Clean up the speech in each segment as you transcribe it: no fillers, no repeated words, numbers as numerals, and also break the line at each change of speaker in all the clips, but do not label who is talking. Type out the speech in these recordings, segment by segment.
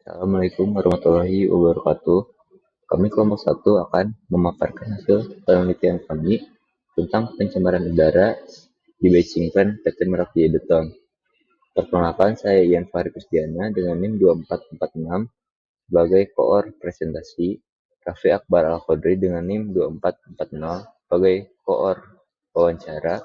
Assalamualaikum warahmatullahi wabarakatuh. Kami kelompok satu akan memaparkan hasil penelitian kami tentang pencemaran udara di Beijing Plant PT Merak Jaya Beton. Perkenalkan, saya Ian Fahri Krisdiana dengan NIM 2446 sebagai koor presentasi, Raffi Akbar Al-Qodri dengan NIM 2440 sebagai koor wawancara,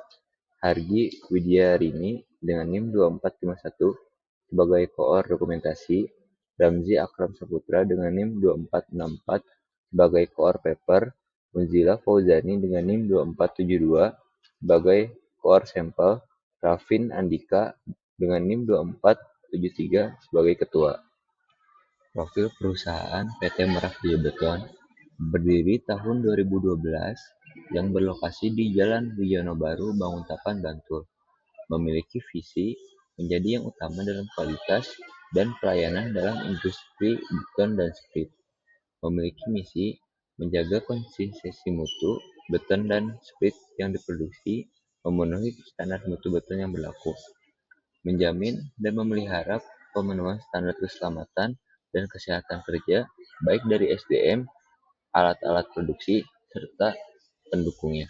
Hargi Widyarini dengan NIM 2451 sebagai koor dokumentasi, Ramzi Akram Saputra dengan NIM 2464 sebagai koor paper, Munzila Fauzani dengan NIM 2472 sebagai koor sampel, Rafin Andika dengan NIM 2473 sebagai ketua. Profil perusahaan PT Merak Jaya Beton berdiri tahun 2012 yang berlokasi di Jalan Wiono Baru, Banguntapan, Bantul. Memiliki visi menjadi yang utama dalam kualitas dan pelayanan dalam industri beton dan sprit. Memiliki misi menjaga konsistensi mutu beton dan sprit yang diproduksi memenuhi standar mutu beton yang berlaku, menjamin dan memelihara pemenuhan standar keselamatan dan kesehatan kerja baik dari SDM, alat-alat produksi, serta pendukungnya.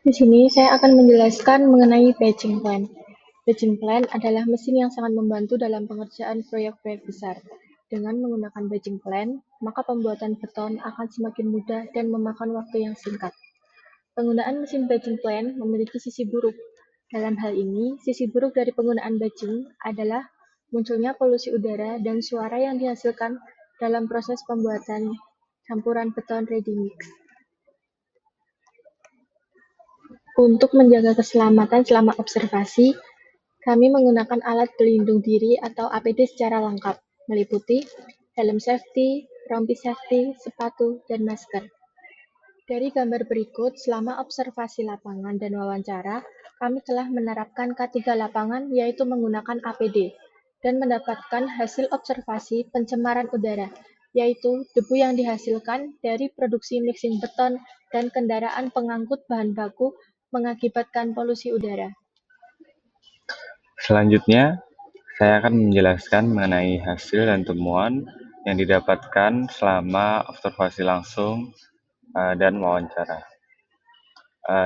Di sini saya akan menjelaskan mengenai batching plan. Batching plan adalah mesin yang sangat membantu dalam pengerjaan proyek-proyek besar. Dengan menggunakan batching plan, maka pembuatan beton akan semakin mudah dan memakan waktu yang singkat. Penggunaan mesin batching plan memiliki sisi buruk. Dalam hal ini, sisi buruk dari penggunaan batching adalah munculnya polusi udara dan suara yang dihasilkan dalam proses pembuatan campuran beton ready mix. Untuk menjaga keselamatan selama observasi, kami menggunakan alat pelindung diri atau APD secara lengkap, meliputi helm safety, rompi safety, sepatu, dan masker. Dari gambar berikut, selama observasi lapangan dan wawancara, kami telah menerapkan K3 lapangan, yaitu menggunakan APD, dan mendapatkan hasil observasi pencemaran udara, yaitu debu yang dihasilkan dari produksi mixing beton dan kendaraan pengangkut bahan baku mengakibatkan polusi udara.
Selanjutnya, saya akan menjelaskan mengenai hasil dan temuan yang didapatkan selama observasi langsung dan wawancara.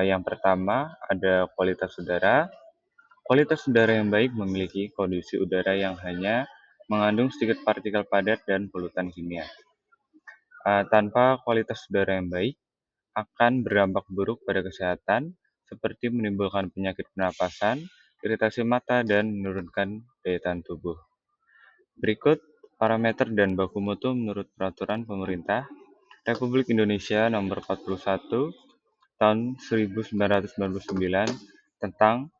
Yang pertama, ada kualitas udara. Kualitas udara yang baik memiliki kondisi udara yang hanya mengandung sedikit partikel padat dan polutan kimia. Tanpa kualitas udara yang baik, akan berdampak buruk pada kesehatan, seperti menimbulkan penyakit pernapasan, iritasi mata, dan menurunkan daya tahan tubuh. Berikut parameter dan baku mutu menurut Peraturan Pemerintah Republik Indonesia Nomor 41 Tahun 1999 tentang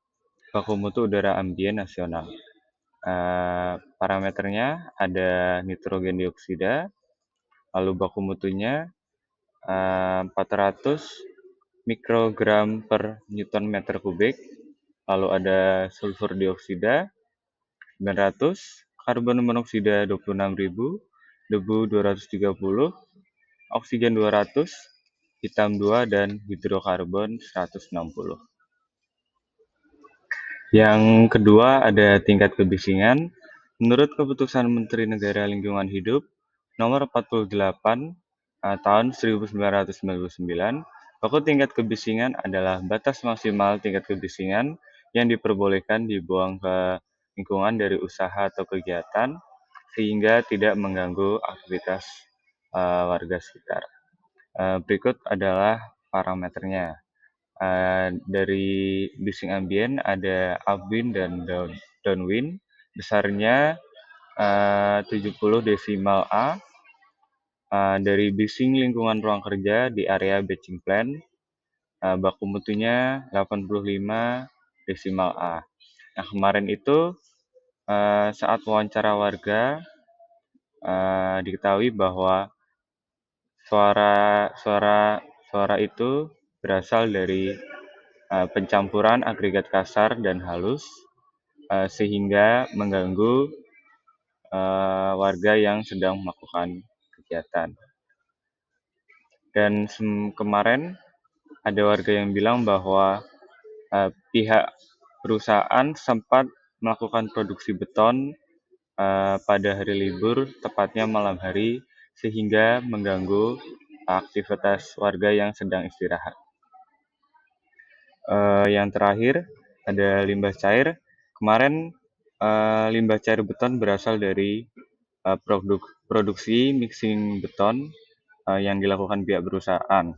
baku mutu udara ambien nasional. Parameternya ada nitrogen dioksida, lalu baku mutunya 400 mikrogram per Newton meter kubik, lalu ada sulfur dioksida 900, karbon monoksida 26.000, debu 230, oksigen 200, hitam 2, dan hidrokarbon 160. Yang kedua ada tingkat kebisingan. Menurut Keputusan Menteri Negara Lingkungan Hidup Nomor 48 tahun 1999, baku tingkat kebisingan adalah batas maksimal tingkat kebisingan yang diperbolehkan dibuang ke lingkungan dari usaha atau kegiatan sehingga tidak mengganggu aktivitas warga sekitar. Berikut adalah parameternya. Dari bising ambien ada upwind dan downwind, besarnya 70 desimal A. Dari bising lingkungan ruang kerja di area batching plant, baku mutunya 85 desimal A. Nah, kemarin itu saat wawancara warga diketahui bahwa suara itu berasal dari pencampuran agregat kasar dan halus, sehingga mengganggu warga yang sedang melakukan kegiatan. Dan kemarin ada warga yang bilang bahwa pihak perusahaan sempat melakukan produksi beton pada hari libur, tepatnya malam hari, sehingga mengganggu aktivitas warga yang sedang istirahat. Yang terakhir ada limbah cair. Kemarin limbah cair beton berasal dari produksi mixing beton yang dilakukan pihak perusahaan.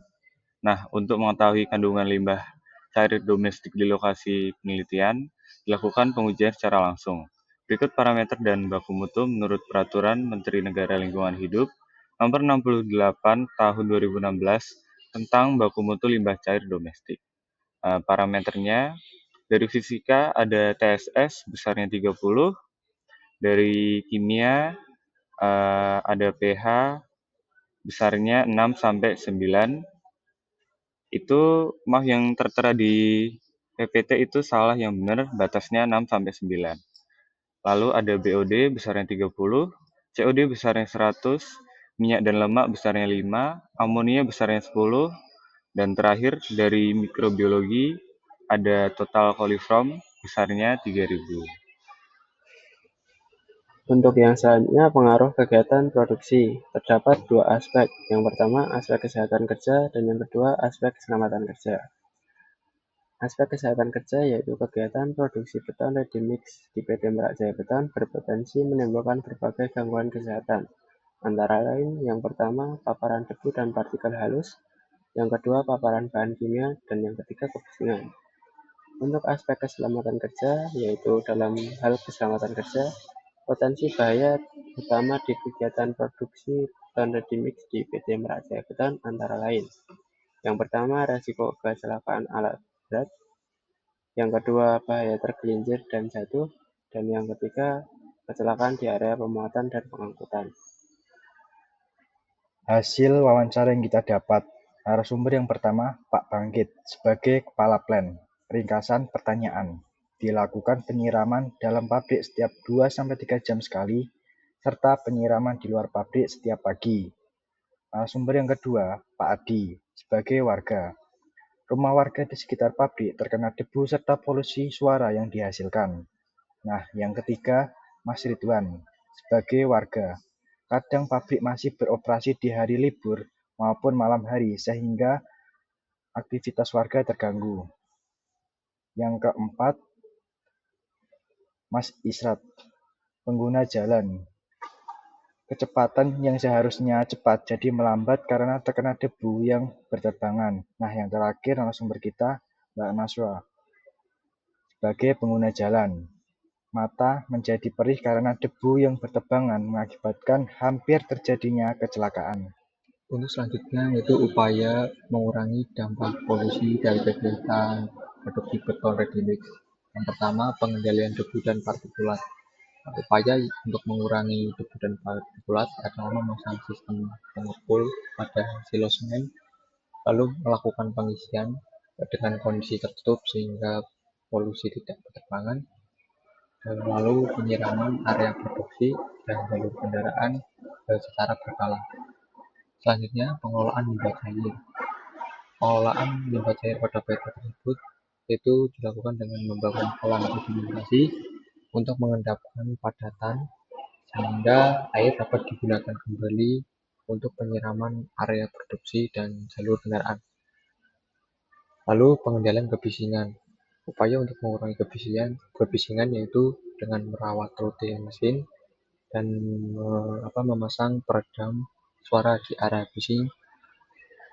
Nah, untuk mengetahui kandungan limbah cair domestik di lokasi penelitian, dilakukan pengujian secara langsung. Berikut parameter dan baku mutu menurut Peraturan Menteri Negara Lingkungan Hidup Nomor 68 Tahun 2016 tentang baku mutu limbah cair domestik. Parameternya dari fisika ada TSS besarnya 30, dari kimia ada pH besarnya 6 sampai 9. Itu yang tertera di PPT itu salah, yang benar batasnya 6 sampai 9. Lalu ada BOD besarnya 30, COD besarnya 100, minyak dan lemak besarnya 5, amonia besarnya 10, dan terakhir dari mikrobiologi ada total coliform besarnya 3000.
Untuk yang selanjutnya, pengaruh kegiatan produksi. Terdapat dua aspek. Yang pertama, aspek kesehatan kerja, dan yang kedua, aspek keselamatan kerja. Aspek kesehatan kerja yaitu kegiatan produksi beton ready mix di PT Merak Jaya Beton berpotensi menimbulkan berbagai gangguan kesehatan. Antara lain, yang pertama, paparan debu dan partikel halus, yang kedua, paparan bahan kimia, dan yang ketiga, kebisingan. Untuk aspek keselamatan kerja, yaitu dalam hal keselamatan kerja, potensi bahaya utama di kegiatan produksi beton ready mix di PT Merak Jaya Beton antara lain. Yang pertama, resiko kecelakaan alat berat. Yang kedua, bahaya tergelincir dan jatuh. Dan yang ketiga, kecelakaan di area pemuatan dan pengangkutan.
Hasil wawancara yang kita dapat. Narasumber yang pertama, Pak Bangkit, sebagai Kepala Plan. Ringkasan pertanyaan. Dilakukan penyiraman dalam pabrik setiap 2-3 jam sekali, serta penyiraman di luar pabrik setiap pagi. Narasumber yang kedua, Pak Adi, sebagai warga. Rumah warga di sekitar pabrik terkena debu serta polusi suara yang dihasilkan. Nah, yang ketiga, Mas Ridwan, sebagai warga. Kadang pabrik masih beroperasi di hari libur maupun malam hari sehingga aktivitas warga terganggu. Yang keempat, Mas Israt, pengguna jalan. Kecepatan yang seharusnya cepat jadi melambat karena terkena debu yang berterbangan. Nah, yang terakhir narasumber kita, Mbak Naswa, sebagai pengguna jalan. Mata menjadi perih karena debu yang berterbangan mengakibatkan hampir terjadinya kecelakaan.
Untuk selanjutnya yaitu upaya mengurangi dampak polusi dari kegiatan produksi beton ready mix. Yang pertama, pengendalian debu dan partikulat. Upaya untuk mengurangi debu dan partikulat adalah memasang sistem pengepul pada silo semen, lalu melakukan pengisian dengan kondisi tertutup sehingga polusi tidak berterbangan, lalu penyiraman area produksi dan jalur kendaraan secara berkala. Selanjutnya, pengelolaan limbah cair. Pengelolaan limbah cair pada PT tersebut itu dilakukan dengan membangun kolam sedimentasi untuk mengendapkan padatan sehingga air dapat digunakan kembali untuk penyiraman area produksi dan jalur kendaraan. Lalu pengendalian kebisingan. Upaya untuk mengurangi kebisingan yaitu dengan merawat rutin mesin dan memasang peredam suara di area bising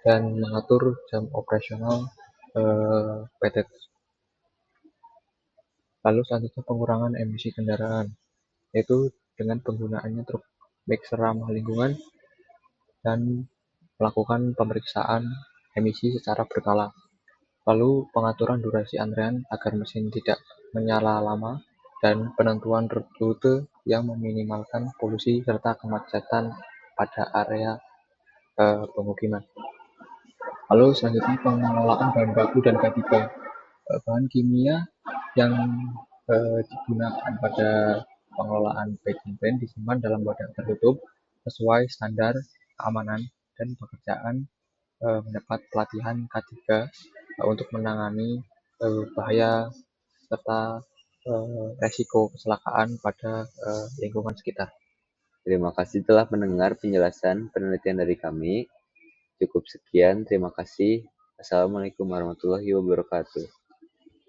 dan mengatur jam operasional PT. Lalu selanjutnya pengurangan emisi kendaraan, yaitu dengan penggunaannya truk mixer ramah lingkungan dan melakukan pemeriksaan emisi secara berkala. Lalu pengaturan durasi antrean agar mesin tidak menyala lama dan penentuan rute yang meminimalkan polusi serta kemacetan pada area pemukiman. Lalu selanjutnya pengelolaan bahan baku dan K3. Bahan kimia yang digunakan pada pengelolaan packing plan disimpan dalam wadah tertutup sesuai standar keamanan dan pekerjaan mendapat pelatihan K3 untuk menangani bahaya serta resiko kecelakaan pada lingkungan sekitar.
Terima kasih telah mendengar penjelasan penelitian dari kami. Cukup sekian, terima kasih. Assalamualaikum warahmatullahi wabarakatuh.